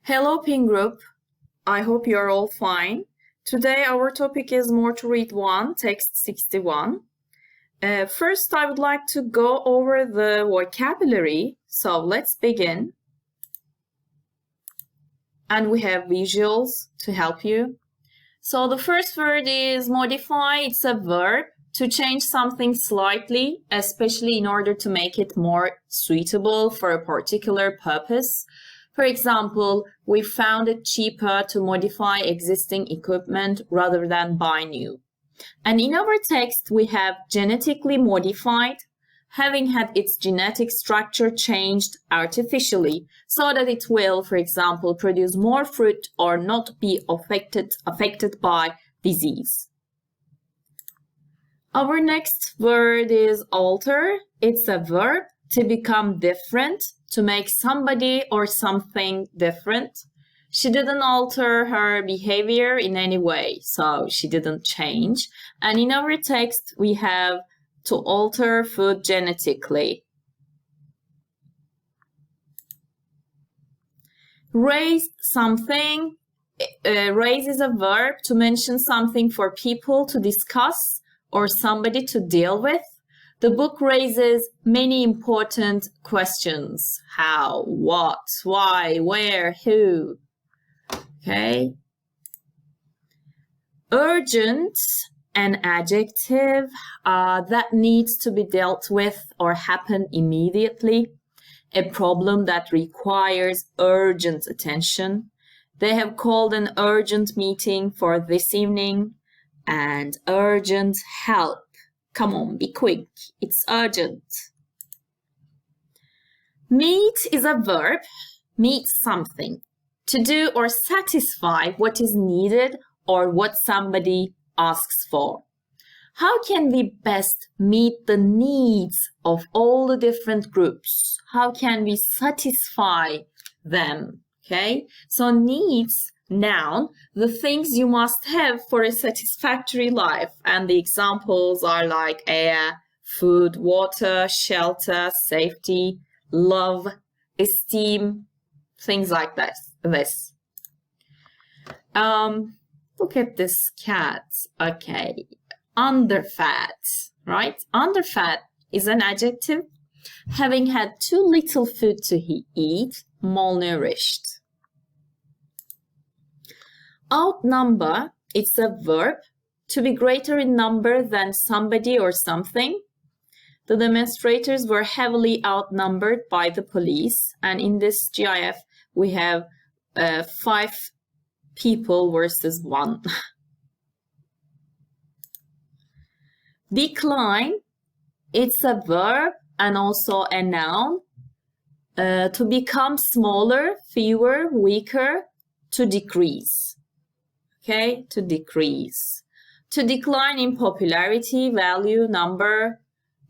Hello, Pin Group. I hope you're all fine. Today our topic is More to Read 1, text 61. First, I would like to go over the vocabulary. So let's begin. And we have visuals to help you. So the first word is modify. It's a verb to change something slightly, especially in order to make it more suitable for a particular purpose. For example, we found it cheaper to modify existing equipment rather than buy new. And in our text, we have genetically modified, having had its genetic structure changed artificially so that it will, for example, produce more fruit or not be affected by disease. Our next word is alter. It's a verb to become different, to make somebody or something different. She didn't alter her behavior in any way, so she didn't change. And in our text, we have to alter food genetically. Raise something. Raise is a verb to mention something for people to discuss or somebody to deal with. The book raises many important questions. How, what, why, where, who. Okay. Urgent, an adjective that needs to be dealt with or happen immediately. A problem that requires urgent attention. They have called an urgent meeting for this evening. And urgent help. Come on, be quick. It's urgent. Meet is a verb. Meet something. To do or satisfy what is needed or what somebody asks for. How can we best meet the needs of all the different groups? How can we satisfy them? Okay, so needs, noun, the things you must have for a satisfactory life. And the examples are like air, food, water, shelter, safety, love, esteem, things like this. Look at this cat. Okay. Underfat, right? Underfat is an adjective having had too little food to eat, malnourished. Outnumber, it's a verb to be greater in number than somebody or something. The demonstrators were heavily outnumbered by the police, and in this GIF we have 5 people versus 1. Decline, it's a verb and also a noun. To become smaller, fewer, weaker, to decrease. Okay, to decrease. To decline in popularity, value, number.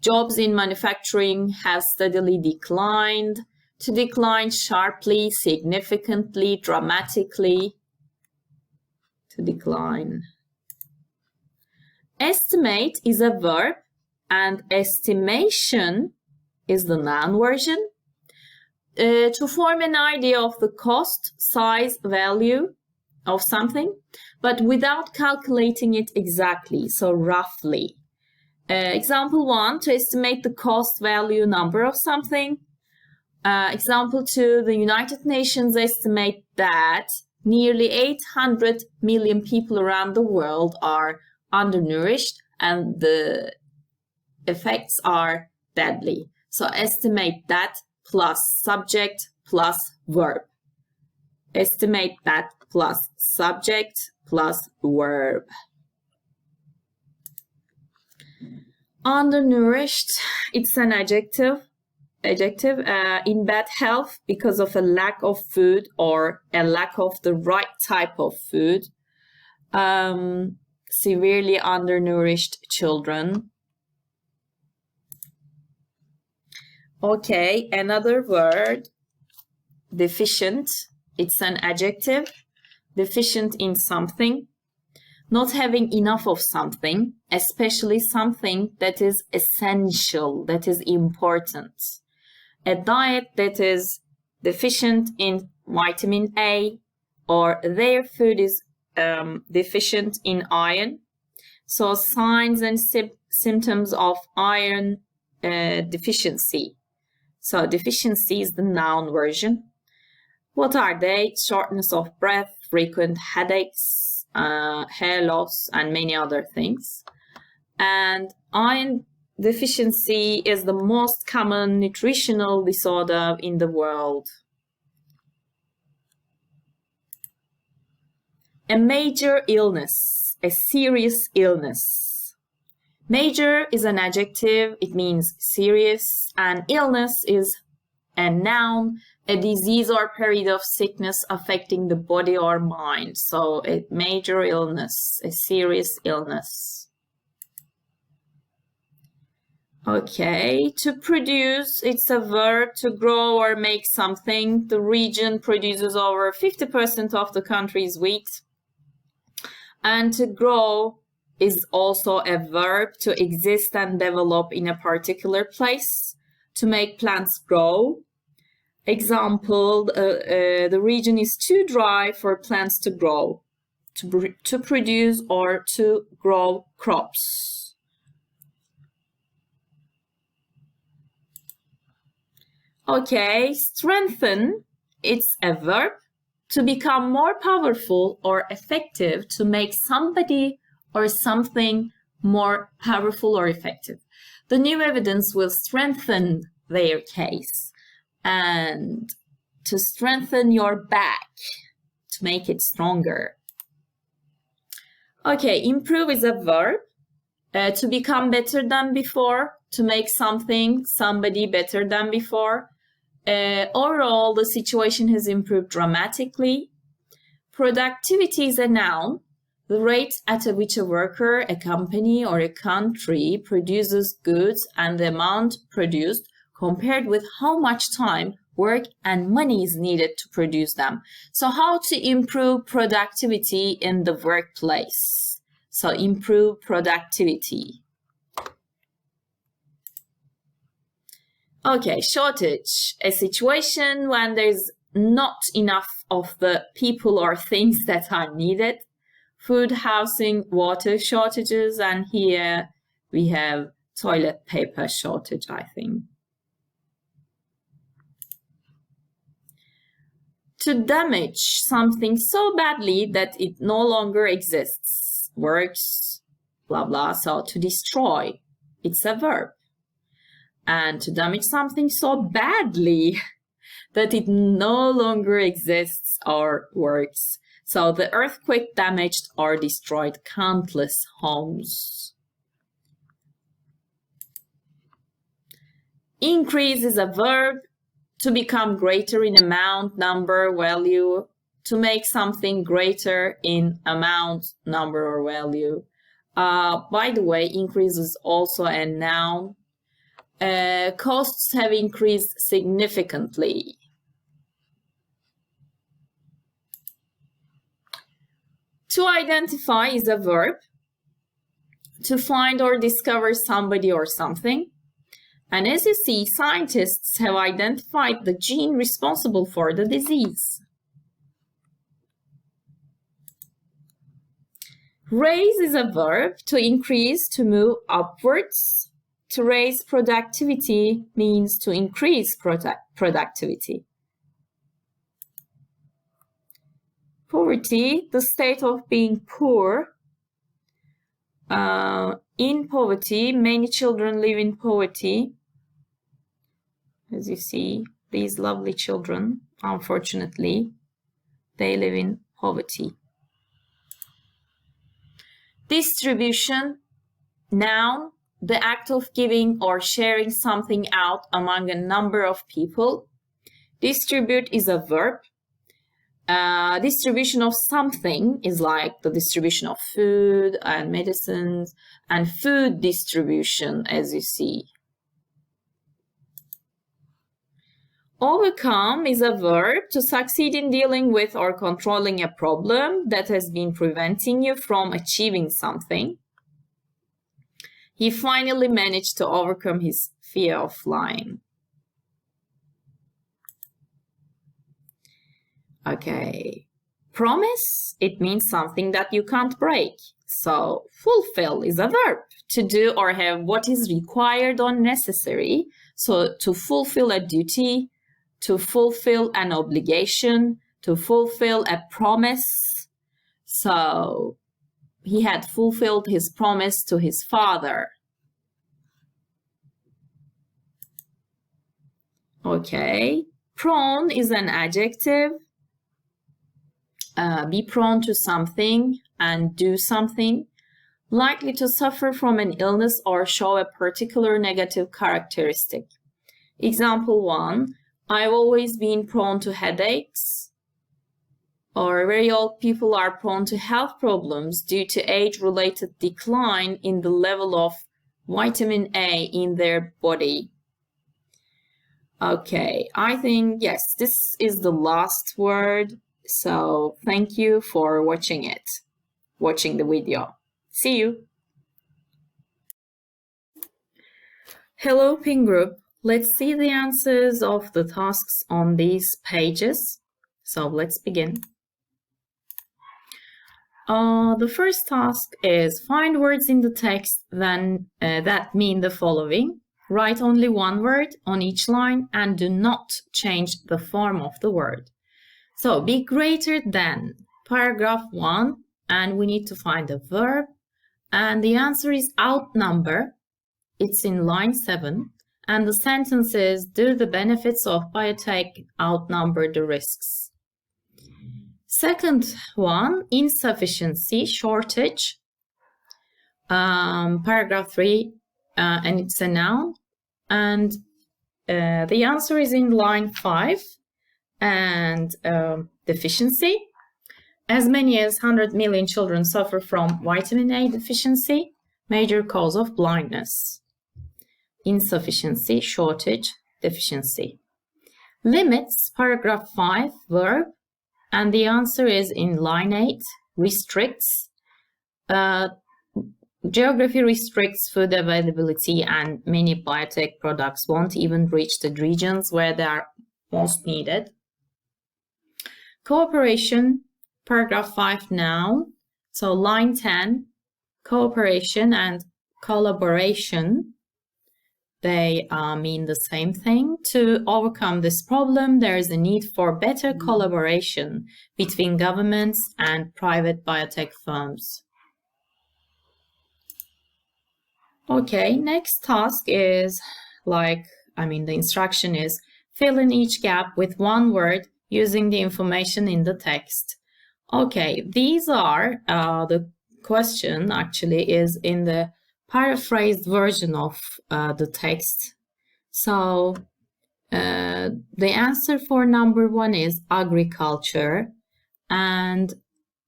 Jobs in manufacturing have steadily declined. To decline sharply, significantly, dramatically. To decline. Estimate is a verb and estimation is the noun version. To form an idea of the cost, size, value of something, but without calculating it exactly, so roughly. Example 1, to estimate the cost, value, number of something. Example 2, the United Nations estimate that nearly 800 million people around the world are undernourished and the effects are deadly. So estimate that plus subject plus verb. Estimate that plus subject plus verb. Undernourished, it's an adjective in bad health because of a lack of food or a lack of the right type of food. Severely undernourished children. Okay, another word, deficient. It's an adjective, deficient in something, not having enough of something, especially something that is essential, that is important. A diet that is deficient in vitamin A, or their food is deficient in iron. So signs and symptoms of iron deficiency. So deficiency is the noun version. What are they? Shortness of breath, frequent headaches, hair loss, and many other things. And iron deficiency is the most common nutritional disorder in the world. A major illness, a serious illness. Major is an adjective, it means serious, and illness is a noun, a disease or period of sickness affecting the body or mind. So a major illness, a serious illness. Okay, to produce, it's a verb, to grow or make something. The region produces over 50% of the country's wheat. And to grow is also a verb, to exist and develop in a particular place, to make plants grow. Example, the region is too dry for plants to grow, to produce or to grow crops. Okay, strengthen, it's a verb, to become more powerful or effective, to make somebody or something more powerful or effective. The new evidence will strengthen their case, and to strengthen your back, to make it stronger. Okay, improve is a verb, to become better than before, to make somebody better than before. Overall, the situation has improved dramatically. Productivity is a noun, the rate at which a worker, a company, or a country produces goods and the amount produced compared with how much time, work, and money is needed to produce them. So how to improve productivity in the workplace? So improve productivity. Okay, shortage, a situation when there's not enough of the people or things that are needed. Food, housing, water shortages, and here we have toilet paper shortage, I think. To damage something so badly that it no longer exists, works, blah, blah. So to destroy, it's a verb. And to damage something so badly that it no longer exists or works. So the earthquake damaged or destroyed countless homes. Increase is a verb, to become greater in amount, number, value, to make something greater in amount, number, or value. By the way, increase is also a noun. Costs have increased significantly. To identify is a verb, to find or discover somebody or something. And as you see, scientists have identified the gene responsible for the disease. Raise is a verb, to increase, to move upwards. To raise productivity means to increase productivity. Poverty, the state of being poor. In poverty, many children live in poverty. As you see, these lovely children, unfortunately, they live in poverty. Distribution, noun, the act of giving or sharing something out among a number of people. Distribute is a verb. Distribution of something is like the distribution of food and medicines, and food distribution, as you see. Overcome is a verb, to succeed in dealing with or controlling a problem that has been preventing you from achieving something. He finally managed to overcome his fear of flying. Okay. Promise, it means something that you can't break. So fulfill is a verb, to do or have what is required or necessary. So to fulfill a duty, to fulfill an obligation, to fulfill a promise. So he had fulfilled his promise to his father. Okay. Prone is an adjective. Be prone to something and do something. Likely to suffer from an illness or show a particular negative characteristic. Example 1, I've always been prone to headaches. Or very old people are prone to health problems due to age-related decline in the level of vitamin A in their body. Okay, I think, yes, this is the last word. So thank you for watching the video. See you. Hello, Ping Group. Let's see the answers of the tasks on these pages. So let's begin. The first task is find words in the text that mean the following. Write only one word on each line and do not change the form of the word. So be greater than paragraph 1, and we need to find a verb. And the answer is outnumber. It's in line 7. And the sentence is, do the benefits of biotech outnumber the risks? Second one, insufficiency, shortage. Paragraph 3, and it's a noun. And the answer is in line 5. And deficiency. As many as 100 million children suffer from vitamin A deficiency, major cause of blindness. Insufficiency, shortage, deficiency. Limits, paragraph 5, verb, and the answer is in line 8, restricts. Geography restricts food availability, and many biotech products won't even reach the regions where they are most needed. Cooperation, paragraph 5, noun. So line 10, cooperation and collaboration, they mean the same thing. To overcome this problem, there is a need for better collaboration between governments and private biotech firms. Okay, next task is the instruction is fill in each gap with one word using the information in the text. Okay, these are, the question actually is in the paraphrased version of the text. So the answer for number 1 is agriculture, and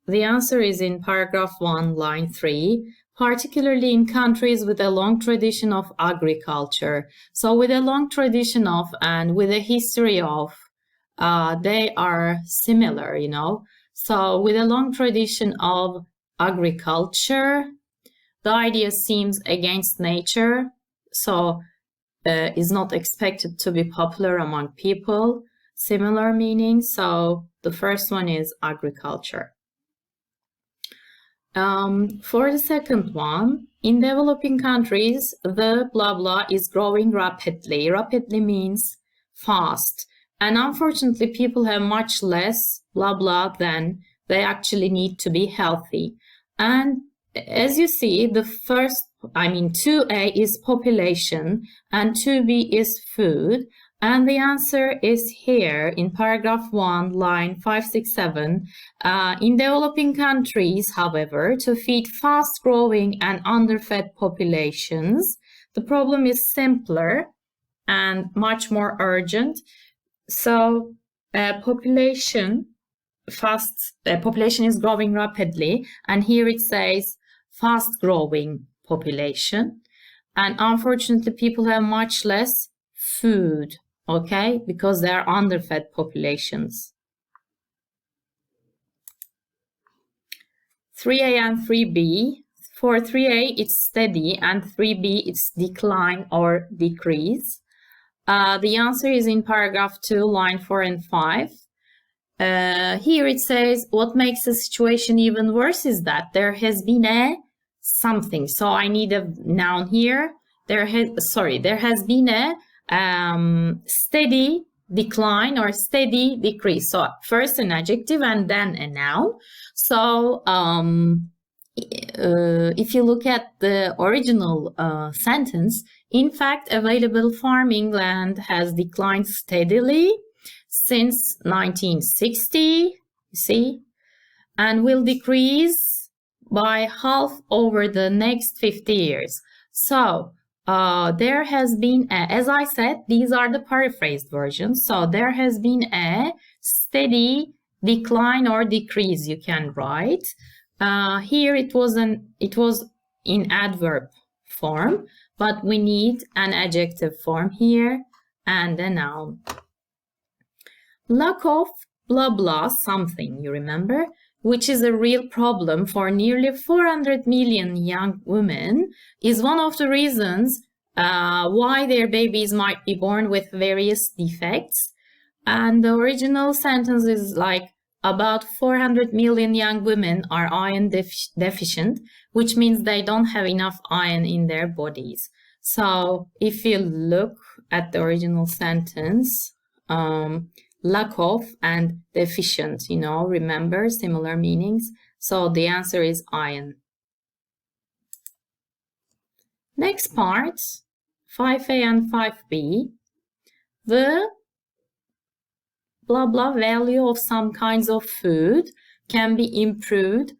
the answer is in paragraph 1, line 3, particularly in countries with a long tradition of agriculture. So with a long tradition of and with a history of, they are similar, you know. So with a long tradition of agriculture, the idea seems against nature, so is not expected to be popular among people. Similar meaning, so the first one is agriculture. For the second one, in developing countries, the blah blah is growing rapidly. Rapidly means fast. And unfortunately, people have much less blah blah than they actually need to be healthy. And as you see, the first, 2A is population and 2B is food. And the answer is here in paragraph 1, line 5, 6, 7. In developing countries, however, to feed fast-growing and underfed populations, the problem is simpler and much more urgent. So population is growing rapidly, and here it says fast-growing population. And unfortunately, people have much less food. Okay, because they are underfed populations. 3A and 3B. For 3A, it's steady, and 3B, it's decline or decrease. The answer is in paragraph 2, line 4 and 5. Here it says what makes the situation even worse is that there has been a something. So I need a noun here. There has been a steady decline or steady decrease. So first an adjective and then a noun. So if you look at the original sentence, in fact, available farming land has declined steadily since 1960, you see, and will decrease by half over the next 50 years. So there has been, as I said, these are the paraphrased versions. So there has been a steady decline or decrease, you can write. Here it was in adverb form, but we need an adjective form here and a noun. Lack of blah blah something, you remember, which is a real problem for nearly 400 million young women, is one of the reasons why their babies might be born with various defects. And the original sentence is like, about 400 million young women are iron deficient, which means they don't have enough iron in their bodies. So if you look at the original sentence, lack of and deficient, you know, remember similar meanings. So the answer is iron. Next part, 5a and 5b. The blah blah value of some kinds of food can be improved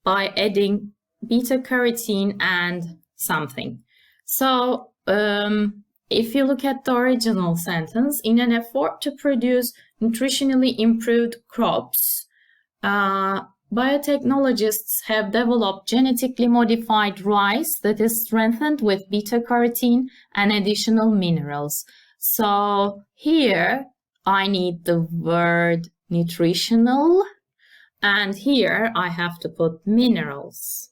by adding beta carotene and something. So if you look at the original sentence, in an effort to produce nutritionally improved crops, biotechnologists have developed genetically modified rice that is strengthened with beta carotene and additional minerals. So here I need the word nutritional, and here I have to put minerals.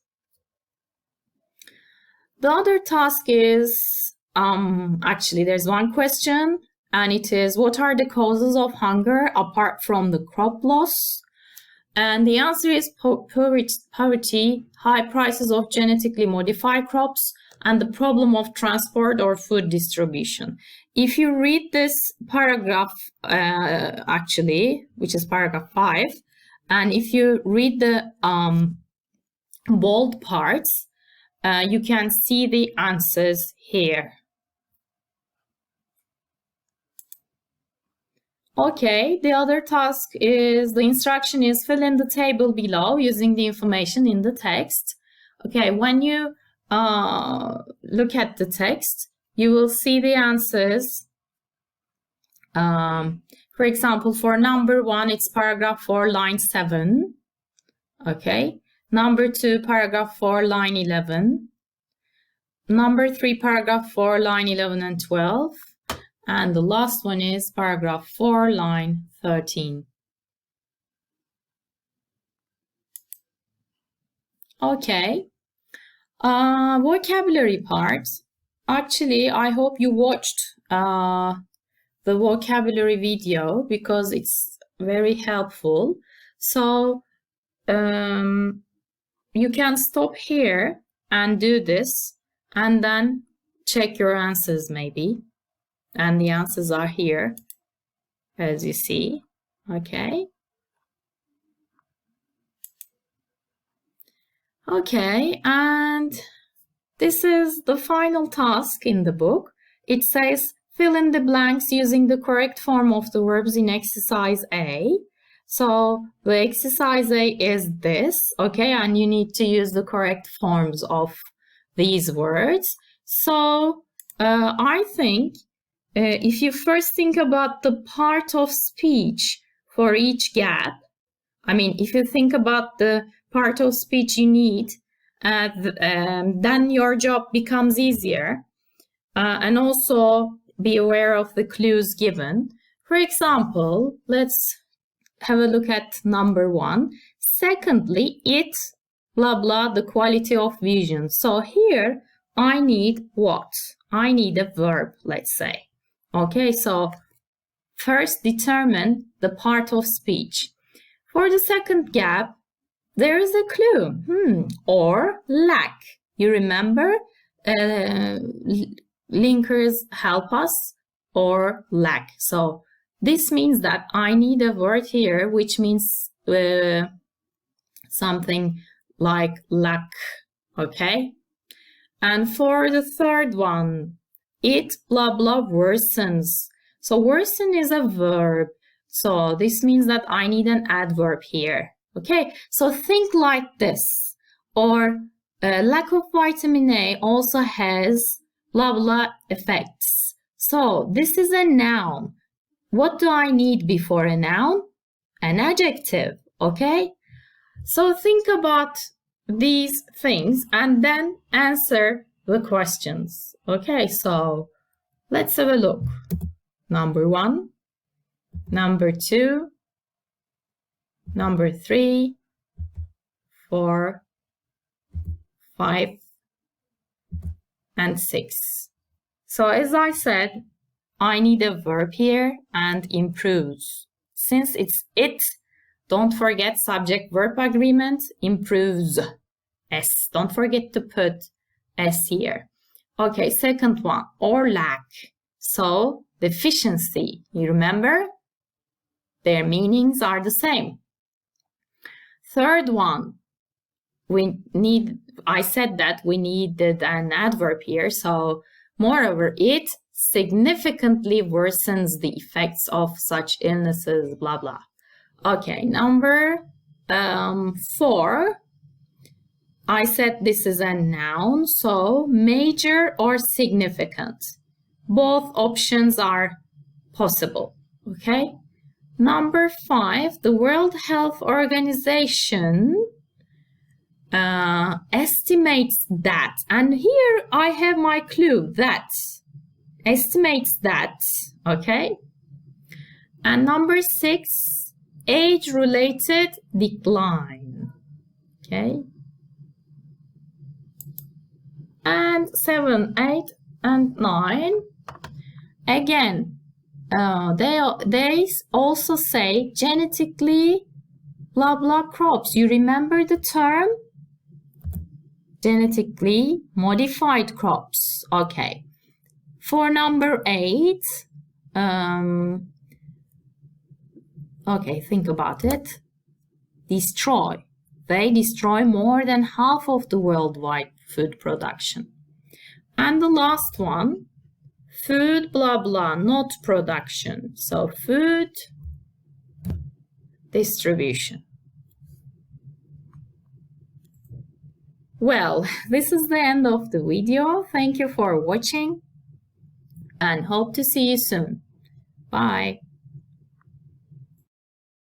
The other task is, actually there's one question, and it is, what are the causes of hunger apart from the crop loss? And the answer is poverty, high prices of genetically modified crops, and the problem of transport or food distribution. If you read this paragraph, actually, which is paragraph 5, and if you read the bold parts, you can see the answers here. Okay, the other task is, the instruction is fill in the table below using the information in the text. Okay, when you look at the text, you will see the answers. For example, for number 1, it's paragraph 4, line 7. Okay. Number 2, paragraph 4, line 11. Number 3, paragraph 4, line 11 and 12. And the last one is paragraph 4, line 13. Okay. Vocabulary part. Actually, I hope you watched the vocabulary video because it's very helpful. So you can stop here and do this and then check your answers maybe. And the answers are here, as you see. Okay. Okay, and this is the final task in the book. It says fill in the blanks using the correct form of the verbs in exercise A. So the exercise A is this, okay, and you need to use the correct forms of these words. So I think if you first think about the part of speech for each gap, I mean, if you think about the part of speech you need, then your job becomes easier. And also be aware of the clues given. For example, let's have a look at number 1. Secondly, it, blah, blah, the quality of vision. So here, I need what? I need a verb, let's say. Okay, so first determine the part of speech. For the second gap, there is a clue, or lack. You remember, linkers help us, or lack. So this means that I need a word here which means something like lack, okay? And for the third one, it blah blah worsens. So worsen is a verb. So this means that I need an adverb here. Okay, so think like this. Or lack of vitamin A also has blah blah effects. So this is a noun. What do I need before a noun? An adjective, okay? So think about these things and then answer the questions. Okay, so let's have a look. Number 1, number 2, number 3, 4, 5, and 6. So as I said, I need a verb here and improves. Since it's it, don't forget subject-verb agreement, improves. S. Don't forget to put S here. Okay, second one, or lack. So, deficiency. You remember? Their meanings are the same. Third one, I said that we needed an adverb here. So, moreover, it significantly worsens the effects of such illnesses, blah, blah. Okay, number 4. I said this is a noun, so major or significant. Both options are possible, okay? Number 5, the World Health Organization estimates that, and here I have my clue, that, estimates that, okay? And number 6, age-related decline, okay? And 7, 8, and 9, again, they also say genetically blah blah crops. You remember the term? Genetically modified crops. Okay. For number 8, okay, think about it. Destroy. They destroy more than half of the worldwide food production. And the last one, food blah blah, not production. So food distribution. Well, this is the end of the video. Thank you for watching and hope to see you soon. Bye.